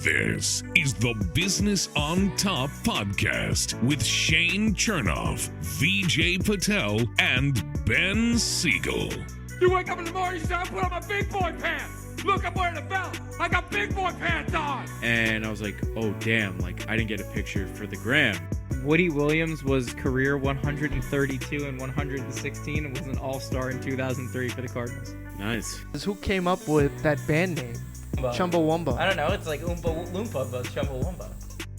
This is the Business on Top podcast with Shane Chernoff, VJ Patel, and Ben Siegel. You wake up in the morning, you say, I put on my big boy pants. Look, I'm wearing a belt. I got big boy pants on. And I was like, oh, damn, like, I didn't get a picture for the gram. Woody Williams was career 132 and 116 and was an all-star in 2003 for the Cardinals. Nice. Who came up with that band name? Chumbawamba. I don't know. It's like Oompa Loompa, but Chumbawamba.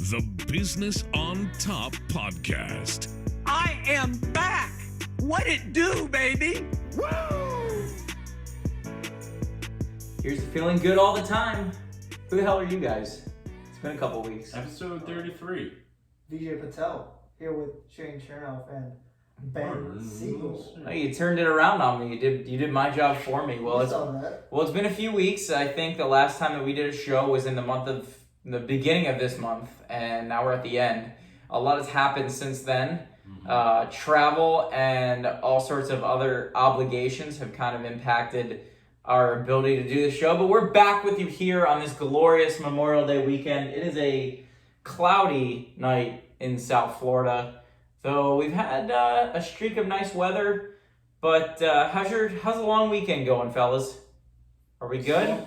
The Business on Top podcast. I am back. What it do, baby? Woo! Here's to feeling good all the time. Who the hell are you guys? It's been a couple weeks. Episode 33. VJ Patel here with Shane Chernoff and Ben Siegel. Oh, you turned it around on me. You did my job for me. Well, it's been a few weeks. I think the last time that we did a show was in the beginning of this month, and now we're at the end. A lot has happened since then. Travel and all sorts of other obligations have kind of impacted our ability to do the show, but we're back with you here on this glorious Memorial Day weekend. It is a cloudy night in South Florida, though we've had a streak of nice weather. But how's the long weekend going, fellas? Are we good?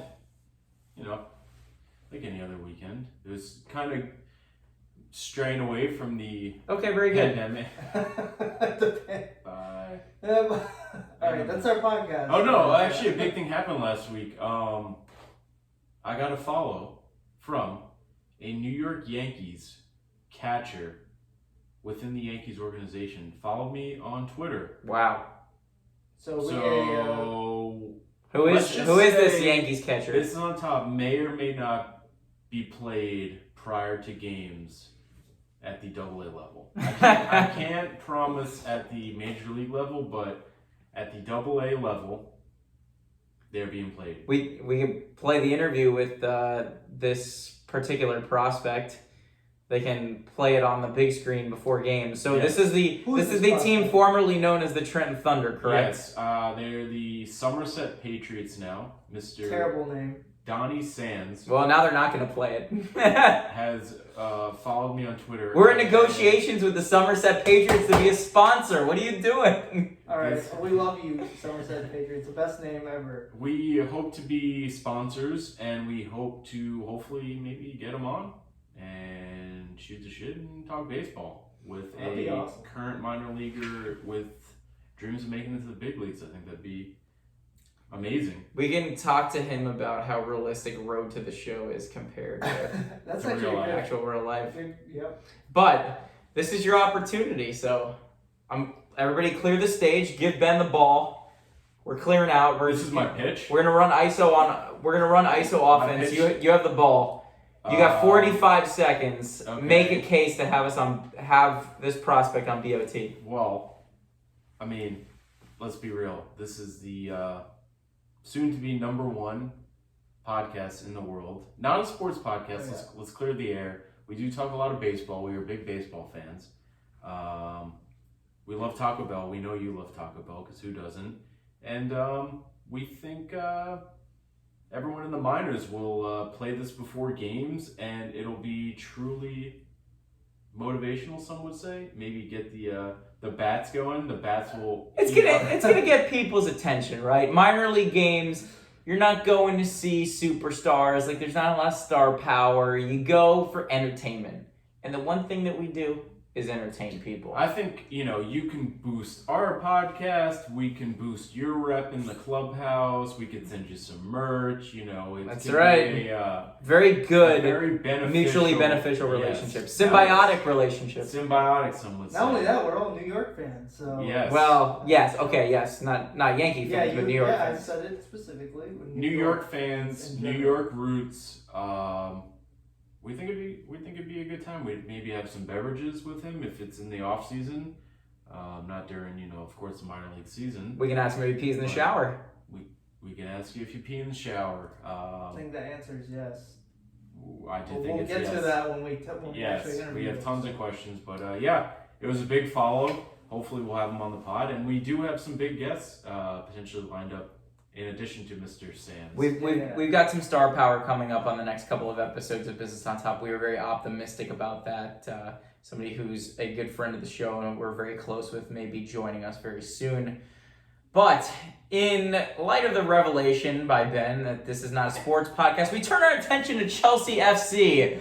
You know, like any other weekend. It was kind of straying away from the very good. pandemic. Bye. All right, that's our podcast. Oh no, actually a big thing happened last week. I got a follow from a New York Yankees catcher within the Yankees organization. Followed me on Twitter. Wow. So Who is this Yankees catcher? Business on Top may or may not be played prior to games at the AA level. I can't promise at the major league level, but at the AA level, they're being played. We can play the interview with this particular prospect. They can play it on the big screen before games. So yes. this is the team formerly known as the Trenton Thunder, correct? Yes, they're the Somerset Patriots now. Mr. terrible name. Donnie Sands. Well, now they're not going to play it. has followed me on Twitter. We're in negotiations with the Somerset Patriots to be a sponsor. What are you doing? All right, we love you, Somerset Patriots. The best name ever. We hope to be sponsors, and we hope to hopefully maybe get them on and shoot the shit and talk baseball with That'd be awesome. Current minor leaguer with dreams of making it to the big leagues. I think that'd be amazing. We can talk to him about how realistic Road to the Show is compared to That's To actually real life. good. actual real life. Yep. But this is your opportunity, so everybody clear the stage. Give Ben the ball. We're clearing out. This is my pitch. We're gonna run ISO offense. pitch? You have the ball. You got 45 seconds. Okay. Make a case to have this prospect on BOT. Well, I mean, let's be real. This is the soon-to-be #1 podcast in the world. Not a sports podcast. Oh, yeah. Let's clear the air. We do talk a lot of baseball. We are big baseball fans. We love Taco Bell. We know you love Taco Bell, because who doesn't? And we think everyone in the minors will play this before games, and it'll be truly motivational, some would say. Maybe get the bats going. The bats will... It's gonna get people's attention, right? Minor league games, you're not going to see superstars. Like, there's not a lot of star power. You go for entertainment. And the one thing that we do is entertain people. I think, you can boost our podcast. We can boost your rep in the clubhouse. We could send you some merch. It's That's gonna right. be very good, very beneficial, mutually beneficial relationship. Yes. Symbiotic relationship. Symbiotic, some would say. Not only that, we're all New York fans. So Yes. Well, yes, okay, yes. Not Yankee fans, but New York I fans. said it specifically. New York fans, in New general. York roots. We think it'd be a good time. We'd maybe have some beverages with him if it's in the off season, not during of course the minor league season. We can ask him if he pees in the shower. We can ask you if you pee in the shower. I think the answer is yes. I do We'll think it's get yes. to that when we Yes, actually interview we have him. tons of questions, but it was a big follow. Hopefully we'll have him on the pod, and we do have some big guests potentially lined up in addition to Mr. Sands. We've got some star power coming up on the next couple of episodes of Business on Top. We were very optimistic about that. Somebody who's a good friend of the show and we're very close with may be joining us very soon. But in light of the revelation by Ben that this is not a sports podcast, we turn our attention to Chelsea FC,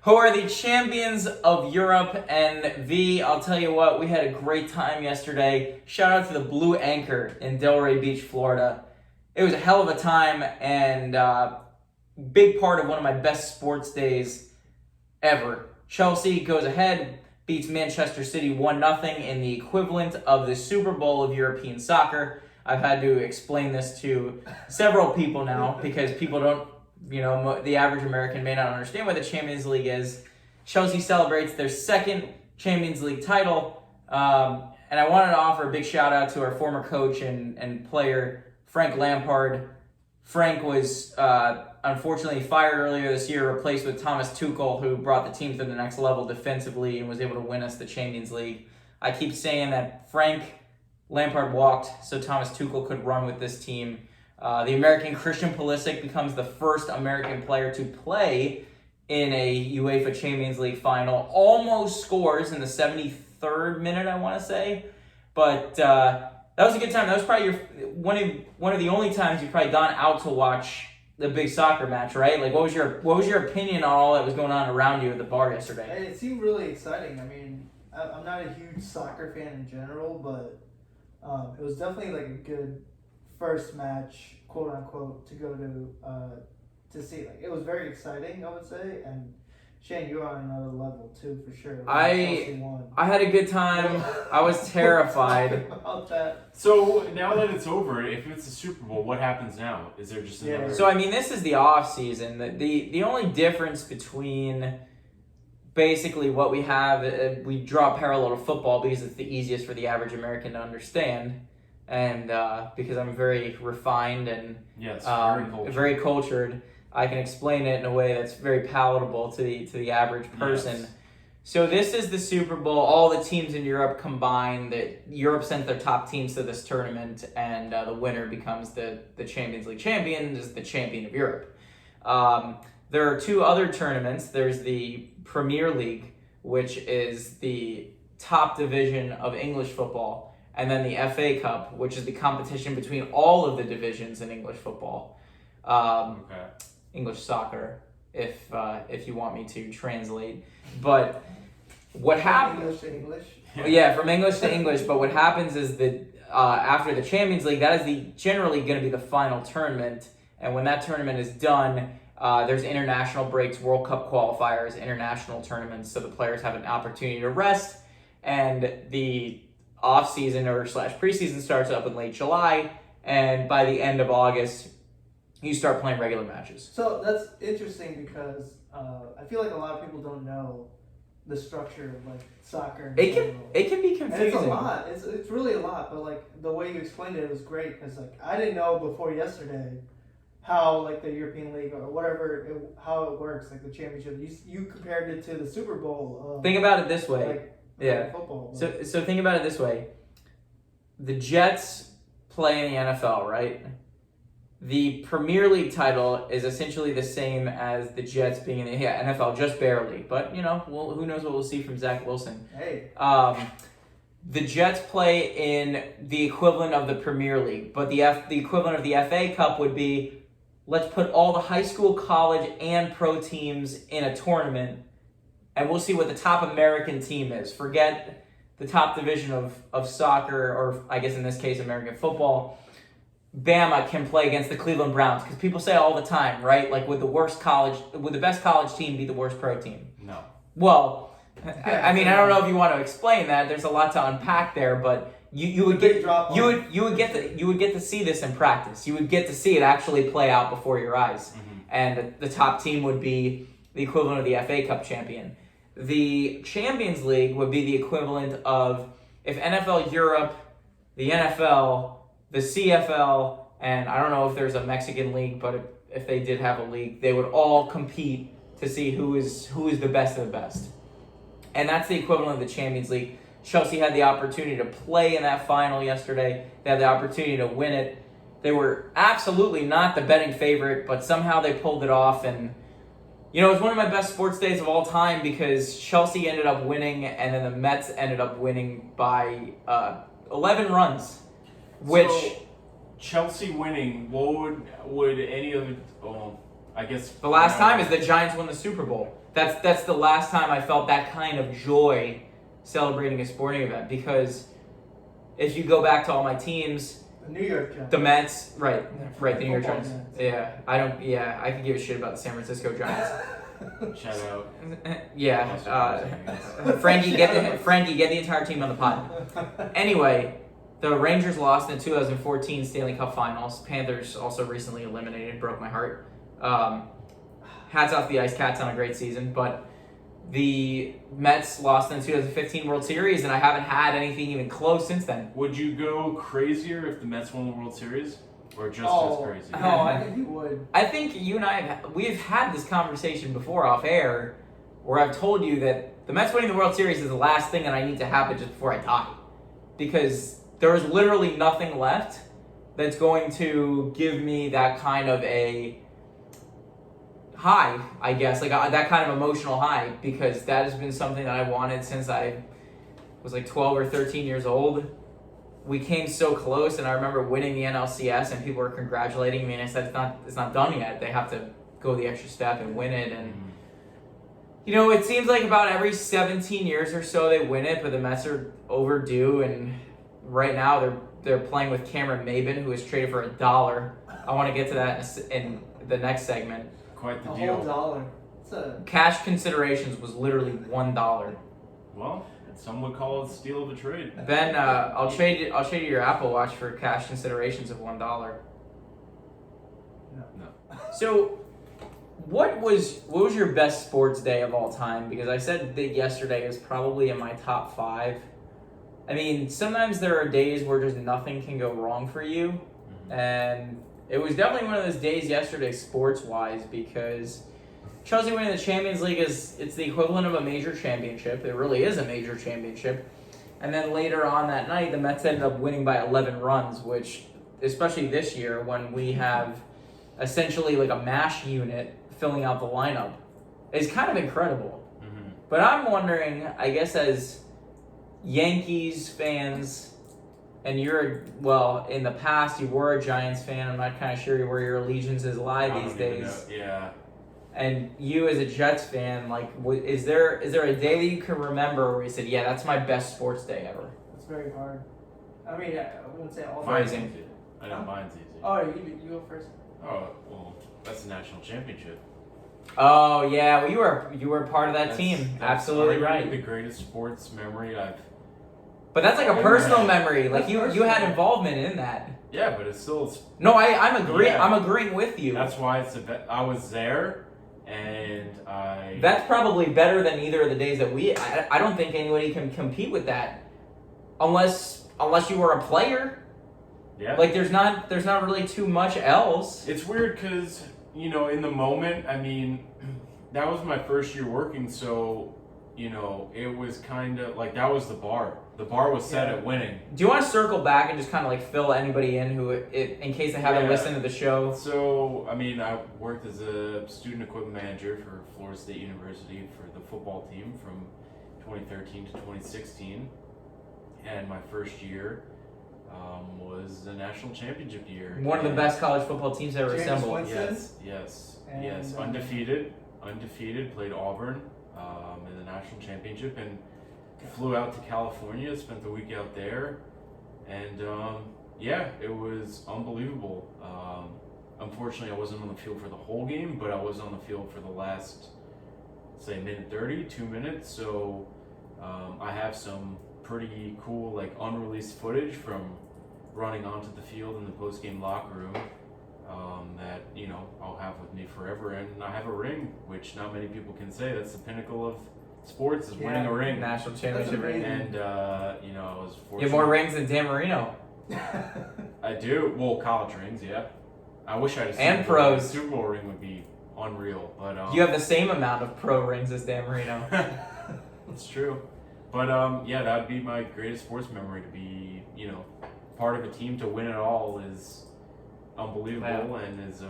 who are the champions of Europe. And V, I'll tell you what, we had a great time yesterday. Shout out to the Blue Anchor in Delray Beach, Florida. It was a hell of a time and big part of one of my best sports days ever. Chelsea goes ahead, beats Manchester City 1-0 in the equivalent of the Super Bowl of European soccer. I've had to explain this to several people now because people don't, the average American may not understand what the Champions League is. Chelsea celebrates their second Champions League title. And I wanted to offer a big shout out to our former coach and player, Frank Lampard. Frank was unfortunately fired earlier this year, replaced with Thomas Tuchel, who brought the team to the next level defensively and was able to win us the Champions League. I keep saying that Frank Lampard walked so Thomas Tuchel could run with this team. The American Christian Pulisic becomes the first American player to play in a UEFA Champions League final. Almost scores in the 73rd minute, I want to say. But that was a good time. That was probably one of the only times you've probably gone out to watch the big soccer match, right? Like, what was your opinion on all that was going on around you at the bar yesterday? It seemed really exciting. I mean, I'm not a huge soccer fan in general, but it was definitely like a good first match, quote unquote, to go to see. Like, it was very exciting, I would say, and Shane, you're on another level too, for sure. I had a good time. I was terrified. About that. So now that it's over, if it's the Super Bowl, what happens now? Is there just another? So I mean, this is the off season. The only difference between basically what we have, we draw parallel to football because it's the easiest for the average American to understand, and because I'm very refined and very cultured. I can explain it in a way that's very palatable to the average person. Yes. So this is the Super Bowl. All the teams in Europe combined. Europe sent their top teams to this tournament, and the winner becomes the Champions League champion, is the champion of Europe. There are two other tournaments. There's the Premier League, which is the top division of English football, and then the FA Cup, which is the competition between all of the divisions in English football. English soccer, if you want me to translate. But what happens? English to English. Yeah, from English to English. But what happens is that after the Champions League, that is generally going to be the final tournament. And when that tournament is done, there's international breaks, World Cup qualifiers, international tournaments, so the players have an opportunity to rest. And the off season or / preseason starts up in late July, and by the end of August, you start playing regular matches. So that's interesting because I feel like a lot of people don't know the structure of like soccer. It can be confusing. And it's a lot. It's really a lot. But like the way you explained it was great because like I didn't know before yesterday how like the European League or whatever how it works, like the championship. You compared it to the Super Bowl. Think about it this way. Like football. So think about it this way. The Jets play in the NFL, right? The Premier League title is essentially the same as the Jets being in the NFL, just barely. But, who knows what we'll see from Zach Wilson. Hey. The Jets play in the equivalent of the Premier League, but the equivalent of the FA Cup would be, let's put all the high school, college, and pro teams in a tournament, and we'll see what the top American team is. Forget the top division of soccer, or I guess in this case, American football. Bama can play against the Cleveland Browns, because people say all the time, right? Like, would the best college team be the worst pro team? No. Well, I mean, I don't know if you want to explain that. There's a lot to unpack there, but you would get to see this in practice. You would get to see it actually play out before your eyes, and the top team would be the equivalent of the FA Cup champion. The Champions League would be the equivalent of if NFL Europe, the NFL, the CFL, and I don't know if there's a Mexican league, but if they did have a league, they would all compete to see who is the best of the best. And that's the equivalent of the Champions League. Chelsea had the opportunity to play in that final yesterday. They had the opportunity to win it. They were absolutely not the betting favorite, but somehow they pulled it off. And, you know, it was one of my best sports days of all time because Chelsea ended up winning and then the Mets ended up winning by 11 runs, which... So, Chelsea winning, what would any of it... I guess... The last time is the Giants won the Super Bowl. That's the last time I felt that kind of joy celebrating a sporting event, because if you go back to all my teams... The New York Giants. The Mets, right, the New York Football Giants. Giants. I could give a shit about the San Francisco Giants. Shout out. Frankie, get the entire team on the pod. Anyway, the Rangers lost in 2014 Stanley Cup Finals. Panthers also recently eliminated, broke my heart. Hats off the Ice Cats on a great season, but the Mets lost in the 2015 World Series, and I haven't had anything even close since then. Would you go crazier if the Mets won the World Series? Or just as crazy? Oh, I think you would. I think you and I we've had this conversation before off air, where I've told you that the Mets winning the World Series is the last thing that I need to happen just before I die, because there is literally nothing left that's going to give me that kind of a high, I guess, like that kind of emotional high, because that has been something that I wanted since I was like 12 or 13 years old. We came so close, and I remember winning the NLCS, and people were congratulating me, and I said, it's not done yet. They have to go the extra step and win it. And you know, it seems like about every 17 years or so they win it, but the Mets are overdue, and right now they're playing with Cameron Maybin, who is traded for $1. I want to get to that in the next segment. Quite the A deal. whole dollar. It's a... Cash considerations was literally $1. Well, some would call it steal of a trade. Ben, I'll trade you your Apple Watch for cash considerations of $1. No. So, what was your best sports day of all time? Because I said that yesterday was probably in my top 5. I mean, sometimes there are days where just nothing can go wrong for you, and it was definitely one of those days yesterday, sports-wise, because Chelsea winning the Champions League it's the equivalent of a major championship. It really is a major championship. And then later on that night, the Mets ended up winning by 11 runs, which, especially this year, when we have essentially like a MASH unit filling out the lineup, is kind of incredible. Mm-hmm. But I'm wondering, I guess as Yankees fans, and in the past you were a Giants fan. I'm not kind of sure where your allegiances lie these days. Yeah. And you as a Jets fan, like, is there a day that you can remember where you said, yeah, that's my best sports day ever? It's very hard. I mean, I wouldn't say all Mine's day. easy. I know mine's easy. Oh, you go first. Oh, well, that's the national championship. Oh yeah, well you were part of that team. That's Absolutely arguably right. the greatest sports memory I've... But that's like a personal memory. Like That's you personal. had involvement in that. Yeah, but it's still... No, I'm agreeing. Yeah. I'm agreeing with you. That's why it's I was there, and I... That's probably better than either of the days that I don't think anybody can compete with that, unless you were a player. Yeah. Like there's not really too much else. It's weird because, you know, in the moment, I mean, that was my first year working, so, you know, it was kind of like that was the bar. The bar was set at winning. Do you want to circle back and just kind of like fill anybody in in case they haven't listened to the show? So, I mean, I worked as a student equipment manager for Florida State University for the football team from 2013 to 2016. And my first year was the national championship year. One of the best college football teams ever James assembled. Winston? Yes. And, Undefeated, played Auburn in the national championship, and flew out to California, spent the week out there, and it was unbelievable. Unfortunately, I wasn't on the field for the whole game, but I was on the field for the last, say, minute 30, 2 minutes, so I have some pretty cool, like, unreleased footage from running onto the field in the post-game locker room that, you know, I'll have with me forever. And I have a ring, which not many people can say. That's the pinnacle of sports, is winning a ring. National championship ring. And, you know, I was fortunate. You have more rings than Dan Marino. I do. Well, college rings, yeah. I wish I had a And Super Bowl. pros. A Super Bowl ring would be unreal. But You have the same amount of pro rings as Dan Marino. That's true. But, that would be my greatest sports memory, to be, you know, part of a team to win it all is unbelievable, and is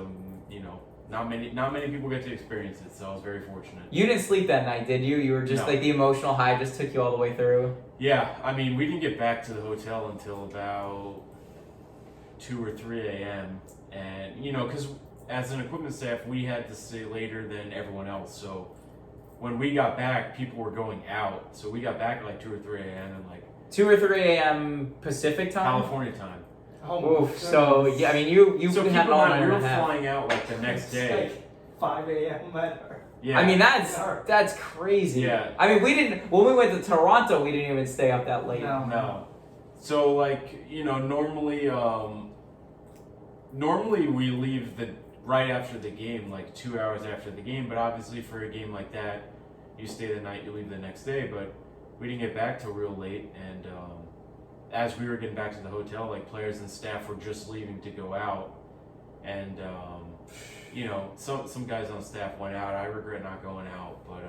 you know, not many people get to experience it, so I was very fortunate. You didn't sleep that night, did you? You were just No. like the emotional high just took you all the way through. Yeah, I mean, we didn't get back to the hotel until about 2 or 3 a.m. And, you know, because as an equipment staff, we had to stay later than everyone else. So when we got back, people were going out. So we got back at like 2 or 3 a.m. and like 2 or 3 a.m. Pacific time? California time. Oh my Oof, so, goodness. yeah, I mean, you So had keep an in all mind, night we and were a half. flying out like the next It's day. like 5 a.m. Yeah. I mean, that's crazy. Yeah. I mean, when we went to Toronto, we didn't even stay up that late. No. So like, you know, normally we leave right after the game, like 2 hours after the game, but obviously for a game like that, you stay the night, you leave the next day, but we didn't get back till real late, and as we were getting back to the hotel, like players and staff were just leaving to go out, and you know, some guys on staff went out. I regret not going out, but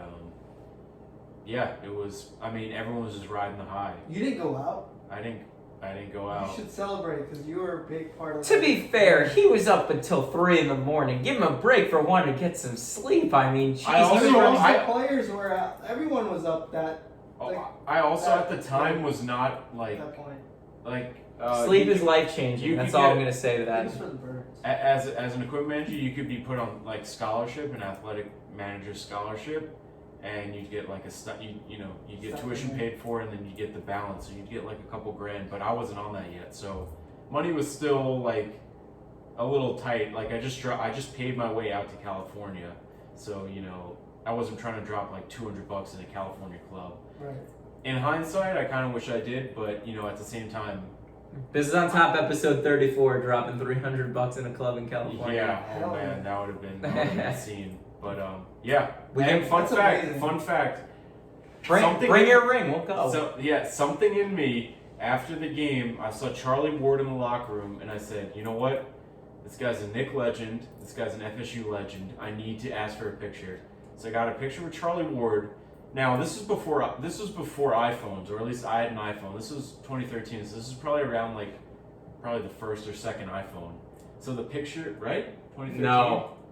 yeah, it was, I mean, everyone was just riding the high. You didn't go out? I didn't go You out. should celebrate because you were a big part of To be fair, he was up until 3 in the morning. Give him a break for wanting to get some sleep. I mean, Jesus. I also- the players were out. Everyone was up I also at the time was not like that point. Sleep you is life changing. you That's could all I'm get- going to say to that. Thanks for the birds. as an equipment manager, you could be put on like scholarship, an athletic manager scholarship, and you'd get like you get tuition paid for, and then you get the balance, so you'd get like a couple grand. But I wasn't on that yet, so money was still like a little tight. Like I just paid my way out to California, so you know I wasn't trying to drop like $200 in a California club. Right. In hindsight, I kind of wish I did, but you know at the same time. This is on top, episode 34, dropping $300 in a club in California. Yeah, Hell oh man, yeah. that would have been insane. But yeah. We And can- fun that's fact, amazing. Bring your ring, we'll go. So yeah, something in me after the game, I saw Charlie Ward in the locker room, and I said, you know what? This guy's a Knick legend. This guy's an FSU legend. I need to ask for a picture. So I got a picture with Charlie Ward. Now this was before iPhones, or at least I had an iPhone. This was 2013, so this is probably around probably the first or second iPhone. So the picture, right? 2013.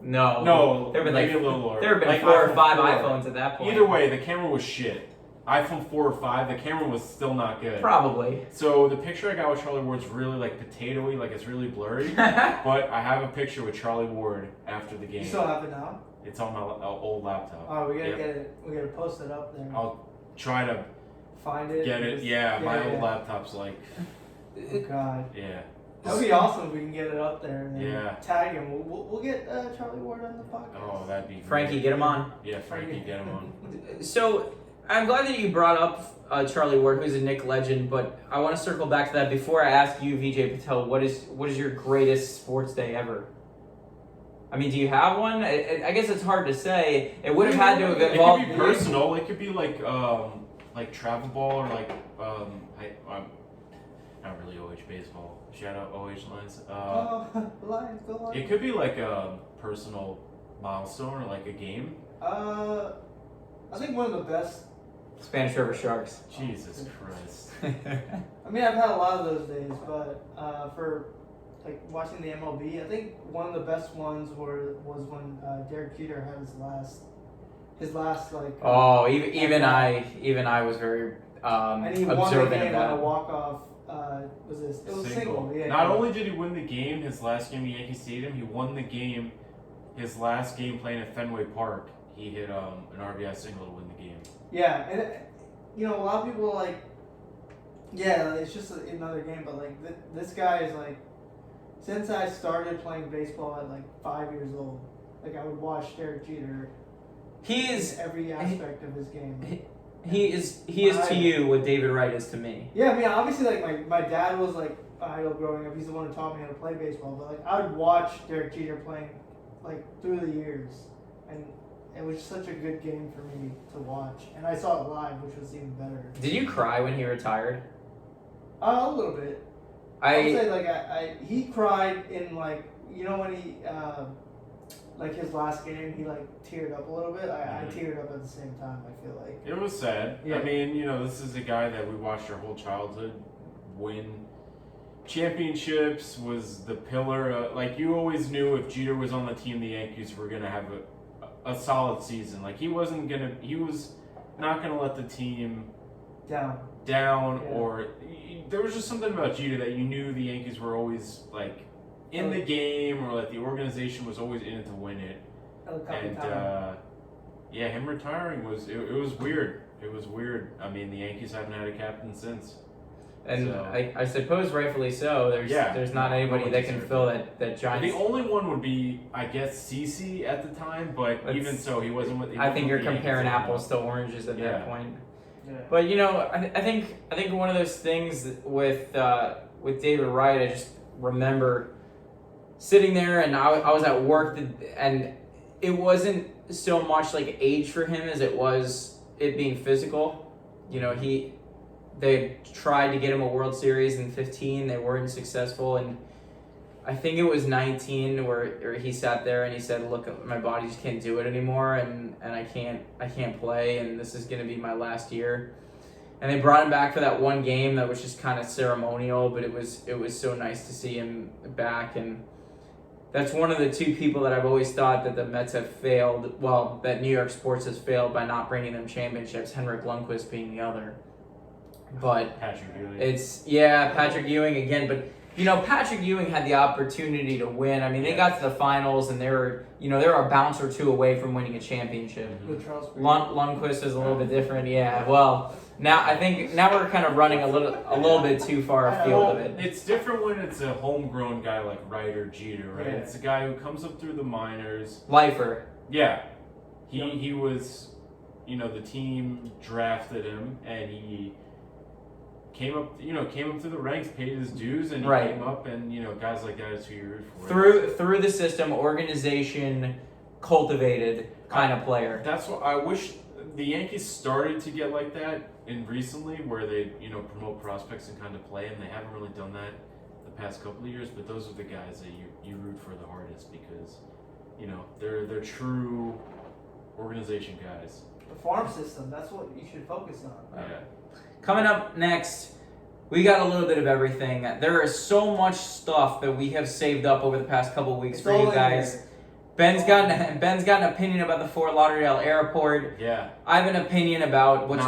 No. There have been maybe like a little lower. there have been Like 4 or iPhone 5 4. iPhones at that point. Either way, the camera was shit. iPhone 4 or 5, the camera was still not good. Probably. So the picture I got with Charlie Ward's really like potatoey, like it's really blurry. But I have a picture with Charlie Ward after the game. You still have it now? It's on my old laptop. Oh, we gotta Yep. get it. We gotta post it up there. I'll try to Find it. get it. Just- Yeah, my old yeah. laptop's like, Oh God. yeah. That'd be awesome if we can get it up there and then Yeah. tag him. We'll get Charlie Ward on the podcast. Oh, that'd be Frankie, great. get him on. Yeah, Frankie, get him on. So, I'm glad that you brought up Charlie Ward, who's a Knick legend, but I want to circle back to that before I ask you, VJ Patel, what is your greatest sports day ever? I mean, do you have one? I guess it's hard to say. It would have had to have It involved. could be personal. It could be like travel ball or like I'm not really OH baseball. Shout out OH Lions. Lions, go Lions. It could be like a personal milestone or like a game. I think one of the best. Spanish River Sharks. Jesus Christ. I mean, I've had a lot of those days, but for like watching the MLB, I think one of the best ones was when Derek Jeter had his last like. Oh, even I was very and he won the observant game of that. on a walk off. Was this? It was a single. Yeah. Not only did he win the game, his last game at Yankee Stadium, he won the game. His last game playing at Fenway Park, he hit an RBI single to win the game. Yeah, and you know, a lot of people are like, yeah, it's just another game, but like this guy is like, since I started playing baseball at like 5 years old, like I would watch Derek Jeter. He is in every aspect of his game. He is to you what David Wright is to me. Yeah, I mean, obviously, like my dad was like an idol growing up. He's the one who taught me how to play baseball. But like I would watch Derek Jeter playing like through the years, and it was such a good game for me to watch. And I saw it live, which was even better. Did you cry when he retired? A little bit. I would say like he cried in like, you know, when he like his last game, he like teared up a little bit. I teared up at the same time. I feel like it was sad. Yeah. I mean, you know, this is a guy that we watched our whole childhood win championships was the pillar. Like, you always knew if Jeter was on the team, the Yankees were gonna have a solid season. Like, he was not gonna let the team down, Yeah. or there was just something about Jeter that you knew the Yankees were always like in the game, or like the organization was always in it to win it. And yeah, him retiring was weird. It was weird. I mean, the Yankees haven't had a captain since. And So- I suppose rightfully so. There's not anybody that can fill that giant. The only one would be, I guess, CeCe at the time, but even so, he wasn't with. I think you're with the comparing Yankees apples to oranges at that point. Yeah. But you know, I think one of those things with David Wright, I just remember sitting there, and I was at work, and it wasn't so much like age for him as it was it being physical. You know, they tried to get him a World Series in 15, they weren't successful, and I think it was 19 where he sat there and he said, "Look, my body just can't do it anymore, and I can't play, and this is going to be my last year." And they brought him back for that one game that was just kind of ceremonial, but it was so nice to see him back. And that's one of the two people that I've always thought that the Mets have failed, well, that New York sports has failed by not bringing them championships, Henrik Lundqvist being the other. But Patrick Ewing. Patrick Ewing again, but you know, Patrick Ewing had the opportunity to win. I mean, they got to the finals, and they were a bounce or two away from winning a championship. With Charles Lundqvist is a little bit different, yeah. Well, now we're kind of running a little bit too far afield of it. It's different when it's a homegrown guy like Wright or Jeter, right? Yeah. It's a guy who comes up through the minors. Lifer. Yeah, he was, the team drafted him, and he came up through the ranks, paid his dues, and he came up, and guys like that is who you root for. Through the system, organization, cultivated kind of player. That's what I wish the Yankees started to get like that in recently, where they promote prospects and kind of play, and they haven't really done that the past couple of years. But those are the guys that you root for the hardest, because they're true organization guys. The farm system, that's what you should focus on. Yeah. Coming up next, we got a little bit of everything. There is so much stuff that we have saved up over the past couple of weeks for you guys. Ben's got an opinion about the Fort Lauderdale airport. Yeah. I have an opinion about what's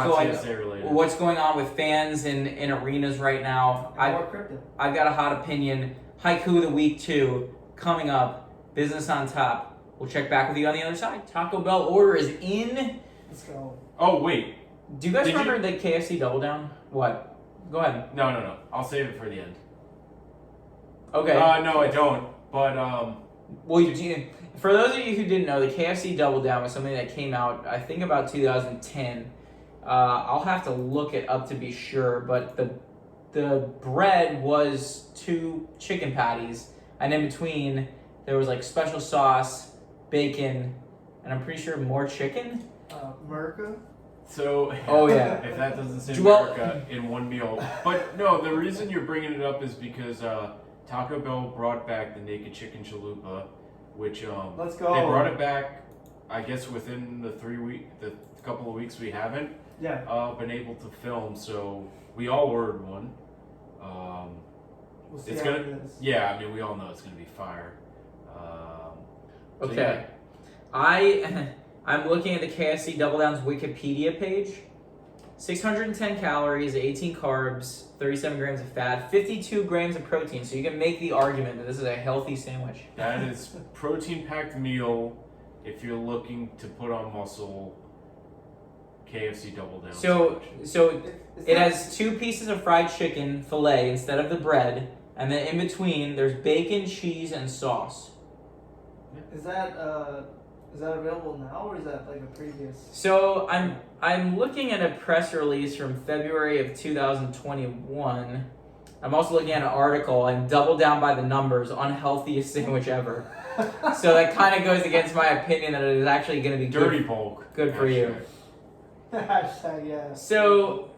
What's going on with fans in arenas right now. I've got a hot opinion. Haiku of the week 2 coming up. Business on top. We'll check back with you on the other side. Taco Bell order is in. Let's go. Oh wait. Do you guys remember the KFC Double Down? What? Go ahead. No. I'll save it for the end. Okay. No, I don't. But Well, for those of you who didn't know, the KFC Double Down was something that came out, I think, about 2010. I'll have to look it up to be sure, but the bread was 2 chicken patties, and in between there was like special sauce, bacon, and I'm pretty sure more chicken. America? So, oh yeah, if that doesn't say America in one meal. But no, the reason you're bringing it up is because Taco Bell brought back the naked chicken chalupa, which Let's go. They brought it back, I guess, within the couple of weeks we haven't been able to film. So we all ordered one. We'll see it's how gonna, it is. yeah. I mean, we all know it's gonna be fire. okay. I'm looking at the KFC Double Down's Wikipedia page. 610 calories, 18 carbs, 37 grams of fat, 52 grams of protein. So you can make the argument that this is a healthy sandwich. That is protein-packed meal. If you're looking to put on muscle, KFC Double Down. So it has 2 pieces of fried chicken fillet instead of the bread, and then in between there's bacon, cheese, and sauce. Is that available now, or is that like a previous? So I'm looking at a press release from February of 2021. I'm also looking at an article, and Double Down by the numbers, unhealthiest sandwich ever. So that kind of goes against my opinion that it is actually going to be dirty bulk. Good for you. Hashtag yeah. So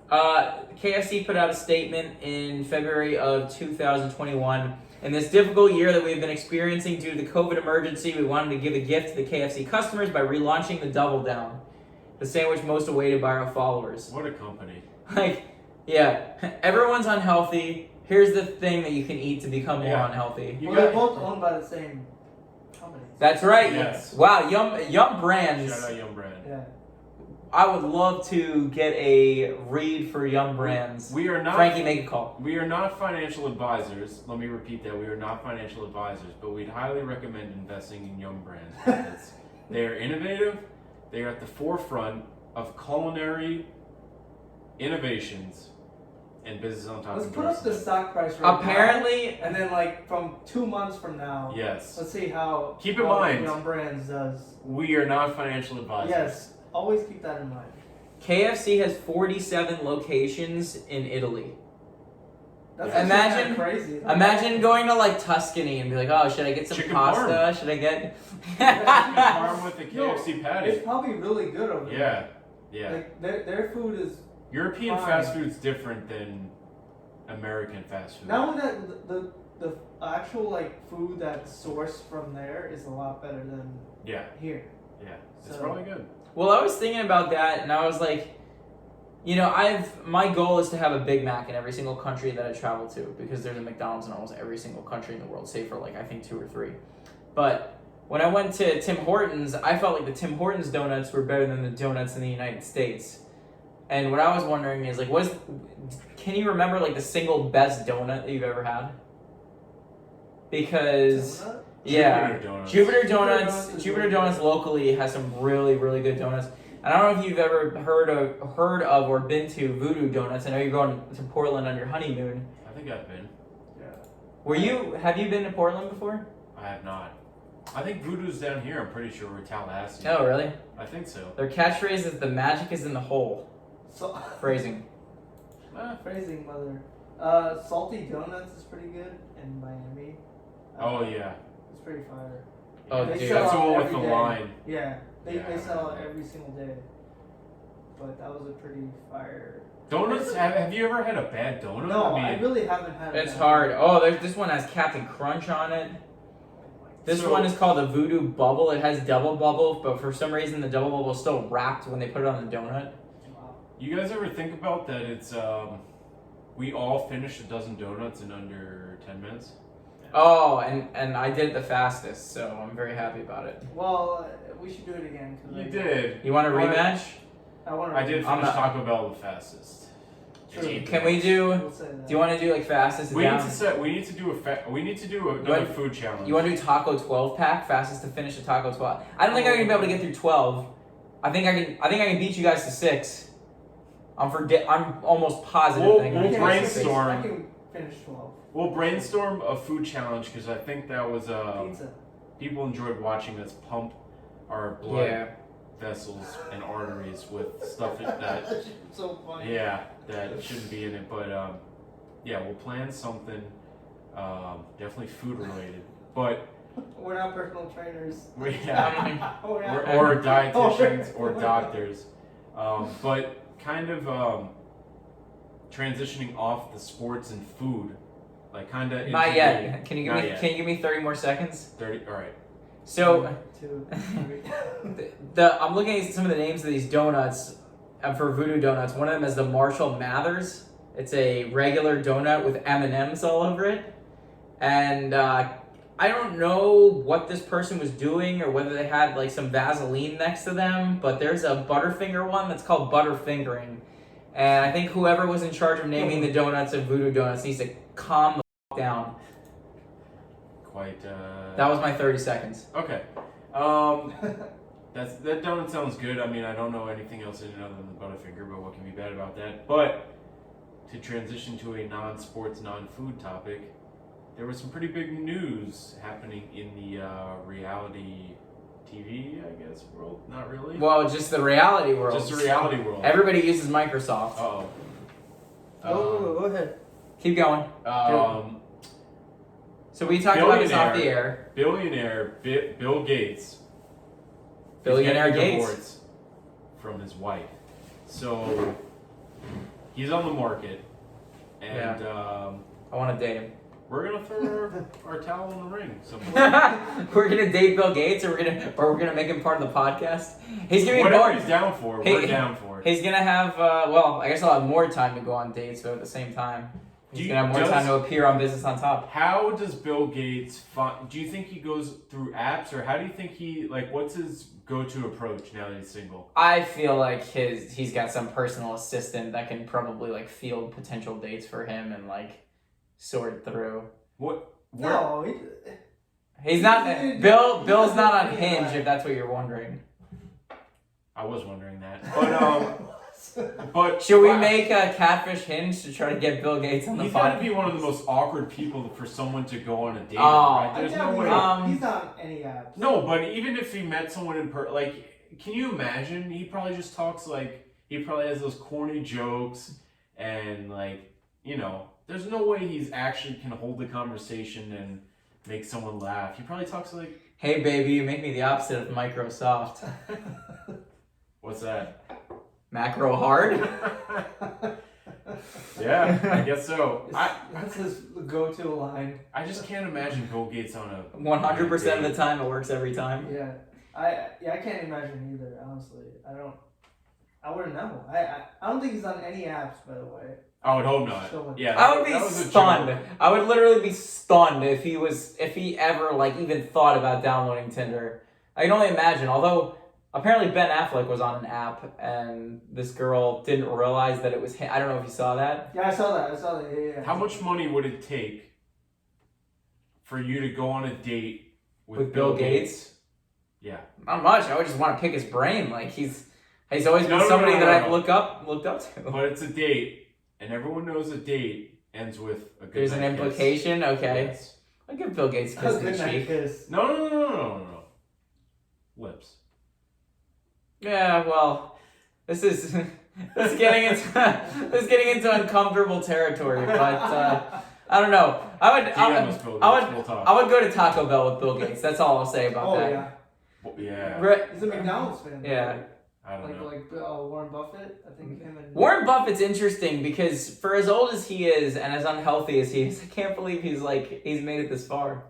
KFC put out a statement in February of 2021. In this difficult year that we've been experiencing due to the COVID emergency, we wanted to give a gift to the KFC customers by relaunching the Double Down, the sandwich most awaited by our followers. What a company. Yeah, everyone's unhealthy. here's the thing that you can eat to become more unhealthy. You Well, got they're both owned by the same company. That's right. Yes. Wow, Yum Brands. Shout out Yum Brand. Yeah. I would love to get a read for Yum Brands. We are not. Frankie, make a call. We are not financial advisors. Let me repeat that. We are not financial advisors, but we'd highly recommend investing in Yum Brands because they are innovative. They are at the forefront of culinary innovations and business on top Let's of put up the stock price right now. Apparently, And then, like, from 2 months from now, Yes. let's see how Keep in how mind- Yum Brands does. We are not financial advisors. Yes, always keep that in mind. KFC has 47 locations in Italy. That's Imagine- actually kinda crazy. Imagine going to like Tuscany and be like, oh, should I get some Chicken pasta? parm. Should I get? Farm with the KFC It's patty. probably really good over there. Yeah. Yeah. Like, their food is. European Fine. fast food's different than American fast food. Not only that, the actual, like, food that's sourced from there is a lot better than Yeah. here. Yeah. It's So- probably good. Well, I was thinking about that, and I was like, you know, my goal is to have a Big Mac in every single country that I travel to because there's a McDonald's in almost every single country in the world, save for like I think 2 or 3. But when I went to Tim Hortons, I felt like the Tim Hortons donuts were better than the donuts in the United States. And what I was wondering is like, can you remember like the single best donut that you've ever had? Because Donut? yeah, Jupiter Donuts. Jupiter Donuts Donuts. is Jupiter really Donuts good. locally has some really, really good donuts. And I don't know if you've ever heard of or been to Voodoo Donuts. I know you're going to Portland on your honeymoon. I think I've been. Yeah. Have you been to Portland before? I have not. I think Voodoo's down here. I'm pretty sure we're Tallahassee. Oh, really? I think so. Their catchphrase is "the magic is in the hole." So, Phrasing. phrasing, mother. Salty Donuts is pretty good in Miami. Oh yeah. It's pretty fire. Oh, They dude. sell That's the out one with every the day. line. Yeah, they Yeah, I sell out remember. every single day. But that was a pretty fire. Donuts. Have you ever had a bad donut? No, I I mean, really haven't had. It's that. hard. Oh, this one has Captain Crunch on it. This So- one is called a Voodoo Bubble. It has double bubble, but for some reason the double bubble is still wrapped when they put it on the donut. Wow. you guys ever think about that? It's we all finished a dozen donuts in under 10 minutes. Oh, and I did it the fastest, so I'm very happy about it. Well, we should do it again. 'Cause You I- did. You want a What? rematch? I want to. I did I'm finish not- Taco Bell the fastest. True. Can we do? We'll say that. Do you want to do like fastest We down? need to set. We need to do another want- food challenge. You want to do taco 12 pack? Fastest to finish a taco 12. I don't think I'm gonna be able to get through 12. I think I can beat you guys to 6. I'm almost positive. We'll- that I can we'll beat you guys to 6. brainstorm. I can finish 12. We'll brainstorm a food challenge because I think that was Pizza. people enjoyed watching us pump our blood Yeah. vessels and arteries with stuff that So funny. yeah that shouldn't be in it. But yeah, we'll plan something definitely food related. But We're not personal trainers. yeah, We're not. or dietitians or doctors. But kind of transitioning off the sports and food, like kind of. Not yet. Can you Not give me? yet. Can you give me 30 more seconds? 30. All right. So 1, 2, 3. I'm looking at some of the names of these donuts for Voodoo Donuts. One of them is the Marshall Mathers. It's a regular donut with M&Ms all over it, and I don't know what this person was doing or whether they had like some Vaseline next to them. But there's a Butterfinger one that's called Butterfingering, and I think whoever was in charge of naming the donuts of Voodoo Donuts needs to calm the f- down. Quite. That was my 30 seconds. Okay. That donut sounds good. I mean, I don't know anything else in it other than the Butterfinger, but what can be bad about that? But to transition to a non-sports, non-food topic, there was some pretty big news happening in the reality TV, I guess, world. Not really. Well, just the reality world. Just the reality world. Everybody uses Microsoft. Uh-oh. Go ahead. Keep going. So we talked about this off the air. Billionaire Bill Gates. Billionaire He's getting a Gates. divorce from his wife. So he's on the market, and I want to date him. we're gonna throw our towel in the ring. Somewhere. We're gonna date Bill Gates, or we're gonna make him part of the podcast. He's gonna be Whatever bored. he's down for, Hey, we're down for it. He's gonna have. Well, I guess I'll have more time to go on dates, but at the same time, He's gonna have more time to appear on Business on Top. How does Bill Gates do you think he goes through apps, or how do you think what's his go-to approach now that he's single? I feel like he's got some personal assistant that can probably like field potential dates for him and like sort through. No, He's not. Bill's not on Hinge, if that's what you're wondering. I was wondering that, but should we make a catfish Hinge to try to get Bill Gates on the He's pod? got to be one of the most awkward people for someone to go on a date. Oh, right? There's no way. He's not on any apps. No, but even if he met someone in can you imagine? He probably just talks he probably has those corny jokes and there's no way he's actually can hold the conversation and make someone laugh. He probably talks like, "Hey baby, you make me the opposite of Microsoft." What's that? Macro hard? Yeah, I guess so. That's his go-to line. I just can't imagine Bill Gates on a 100% of the time, it works every time. Yeah, I can't imagine either. Honestly, I wouldn't know. I don't think he's on any apps, by the way. I would hope not. Yeah, I would be stunned. I would literally be stunned if he ever even thought about downloading Tinder. I can only imagine. Although apparently Ben Affleck was on an app and this girl didn't realize that it was him. I don't know if you saw that. Yeah, I saw that. Yeah. How much money would it take for you to go on a date with Bill Gates? Yeah. Not much. I would just want to pick his brain. He's always been somebody that I've looked up to. But it's a date, and everyone knows a date ends with a good There's night an implication? kiss. Okay. Yes. I'll give Bill Gates a kiss in the cheek. No. Lips. Yeah, well, this is getting into uncomfortable territory, but I don't know. I would go to Taco Bell with Bill Gates. That's all I'll say about that. Yeah. Yeah. He's a McDonald's fan. Yeah. I don't know. Warren Buffett. I think him and Warren Buffett's interesting because for as old as he is and as unhealthy as he is, I can't believe he's made it this far.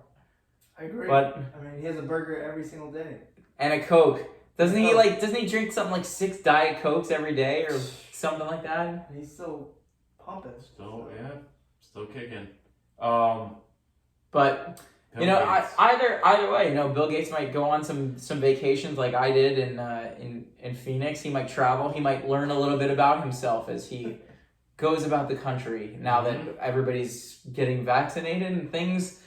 I agree. But he has a burger every single day. And a Coke. Doesn't he drink something like 6 Diet Cokes every day or something like that? And he's still pumping. Still kicking. But either way, Bill Gates might go on some vacations like I did in Phoenix. He might travel. He might learn a little bit about himself as he goes about the country now that everybody's getting vaccinated and things.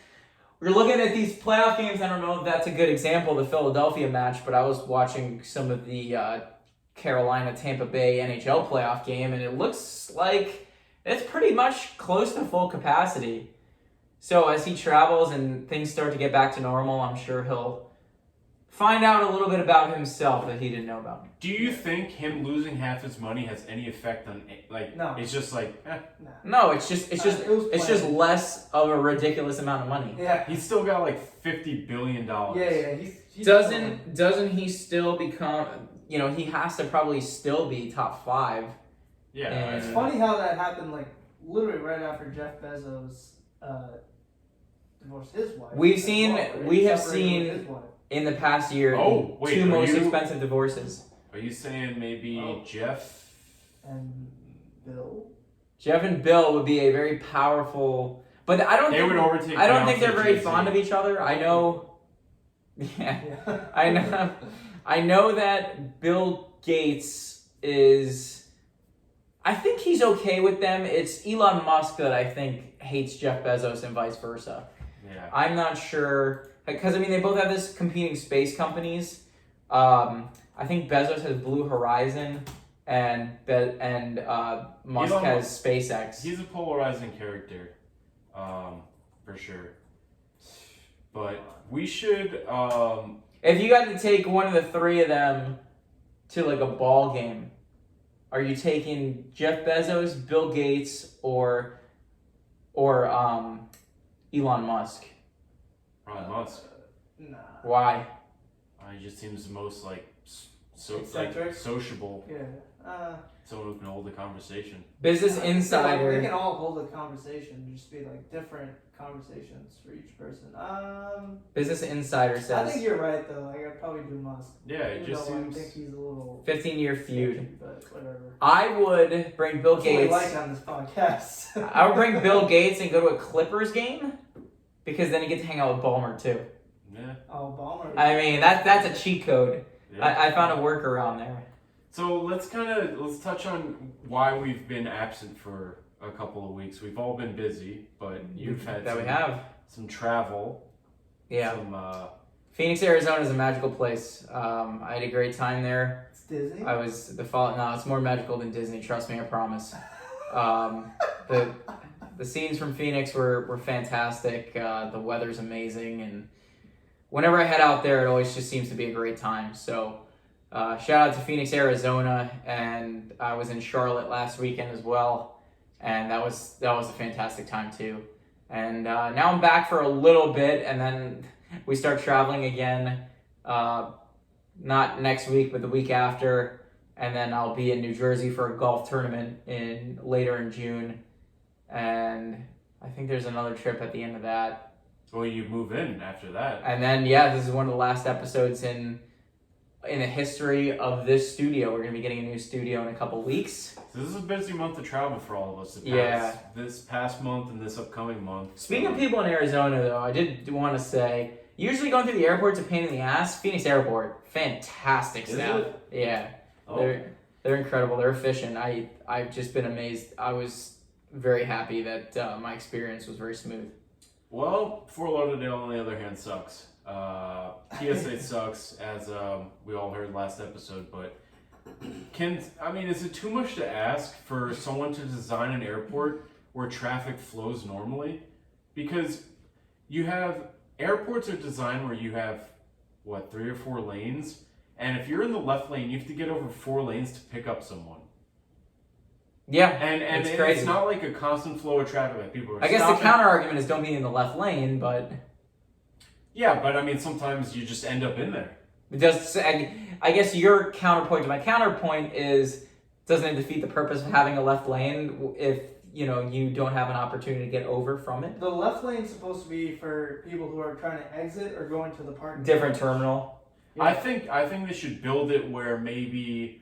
We're looking at these playoff games. I don't know if that's a good example, the Philadelphia match, but I was watching some of the Carolina-Tampa Bay NHL playoff game, and it looks like it's pretty much close to full capacity. So as he travels and things start to get back to normal, I'm sure he'll find out a little bit about himself that he didn't know about. Do you think him losing half his money has any effect on No. It's just No, it's just less of a ridiculous amount of money. Yeah. He's still got $50 billion. Yeah. He's Doesn't he still become? He has to probably still be top 5. Yeah. And it's funny how that happened. Literally right after Jeff Bezos divorced his wife. We have seen his wife. in the past year 2 most expensive divorces. Are you saying maybe Jeff and Bill? Jeff and Bill would be a very powerful, but I don't think they're very fond of each other. I know. Yeah. I know that Bill Gates is. I think he's okay with them. It's Elon Musk that I think hates Jeff Bezos and vice versa. Yeah. I'm not sure because they both have this competing space companies. I think Bezos has Blue Horizon and Musk has SpaceX. He's a polarizing character, for sure. But we should. If you got to take one of the 3 of them to a ball game, are you taking Jeff Bezos, Bill Gates, or Elon Musk? Probably Musk. Nah. Why? He just seems the most eccentric. Sociable. Yeah. Someone who can hold a conversation. Business They Insider. can all hold a conversation, just be like different conversations for each person. Business Insider I says think you're right though. Like I'd probably do Musk. Yeah, it Even just though seems. I think he's a little 15-year feud. sketchy, but whatever. I would bring Bill That's what we Gates. like on this podcast. I would bring Bill Gates and go to a Clippers game because then you get to hang out with Ballmer too. Yeah. Oh, Ballmer. I mean that's a cheat code. Yeah. I found a workaround there. So let's touch on why we've been absent for a couple of weeks. We've all been busy, but you've had We have. some travel. Yeah. Some, Phoenix, Arizona is a magical place. I had a great time there. It's Disney. I was no, it's more magical than Disney. Trust me, I promise. The scenes from Phoenix were fantastic. The weather's amazing, and whenever I head out there, it always just seems to be a great time. So, shout out to Phoenix, Arizona, and I was in Charlotte last weekend as well, and that was a fantastic time too. And now I'm back for a little bit, and then we start traveling again. Not next week, but the week after. And then I'll be in New Jersey for a golf tournament later in June. And I think there's another trip at the end of that. well, you move in after that. And then, yeah, this is one of the last episodes in the history of this studio. We're going to be getting a new studio in a couple weeks. So this is a busy month to travel for all of us. This past month and this upcoming month. Speaking of people in Arizona, though, I did want to say, usually going through the airport's a pain in the ass. Phoenix Airport, fantastic staff. Is it? Yeah. Oh. They're incredible. They're efficient. I've just been amazed. I was very happy that my experience was very smooth. Well, Fort Lauderdale, on the other hand, sucks. PSA sucks, as we all heard last episode. But is it too much to ask for someone to design an airport where traffic flows normally? Because airports are designed where you have 3 or 4 lanes. And if you're in the left lane, you have to get over 4 lanes to pick up someone. Yeah, and it's crazy. It's not like a constant flow of traffic that people are I guess stopping. the counter argument is don't be in the left lane, but Yeah, but sometimes you just end up in there. it does. I guess your counterpoint to my counterpoint is, doesn't it defeat the purpose of having a left lane if you don't have an opportunity to get over from it? The left lane's supposed to be for people who are trying to exit or going to the parking. Different terminal. Yeah. I think they should build it where maybe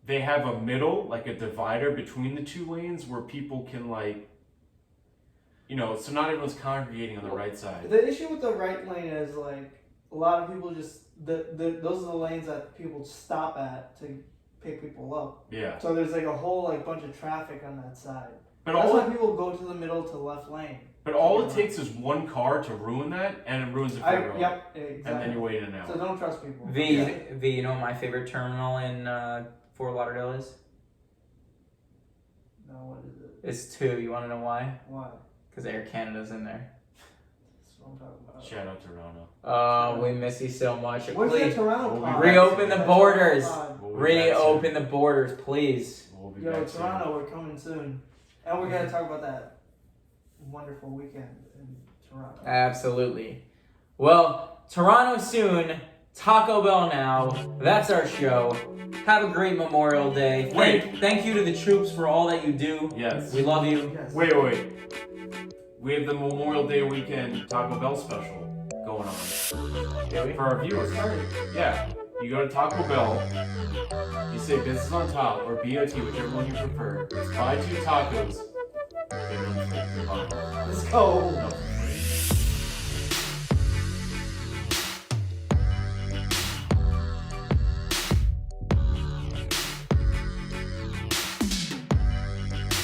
they have a middle, like a divider between the 2 lanes where people can so not everyone's congregating on the right side. The issue with the right lane is like a lot of people just those are the lanes that people stop at to pick people up. Yeah. So there's like a whole bunch of traffic on that side. But That's why people go to the middle to left lane. But all it takes is one car to ruin that, and it ruins it for everyone. Yep, exactly. And then you're waiting out. So don't trust people. You know what my favorite terminal in Fort Lauderdale is? No, what is it? It's 2. You want to know why? Why? Because Air Canada's in there. That's what I'm talking about. Shout out to Rana. Oh, we miss you so much. Where's Please, the Toronto We'll pod? reopen the borders. We'll be back Reopen the borders, please. soon. We'll be Yo, back soon. Toronto, we're coming soon. And we're going to talk about that wonderful weekend in Toronto. Absolutely. Well, Toronto soon, Taco Bell now. That's our show. Have a great Memorial Day. Thank you to the troops for all that you do. Yes. We love you. Yes. Wait. We have the Memorial Day weekend Taco Bell special going on. Do we? For our viewers. Yeah. You go to Taco Bell, you say business on top or BOT, whichever one you prefer. Buy 2 tacos. Get one free. Let's go. No,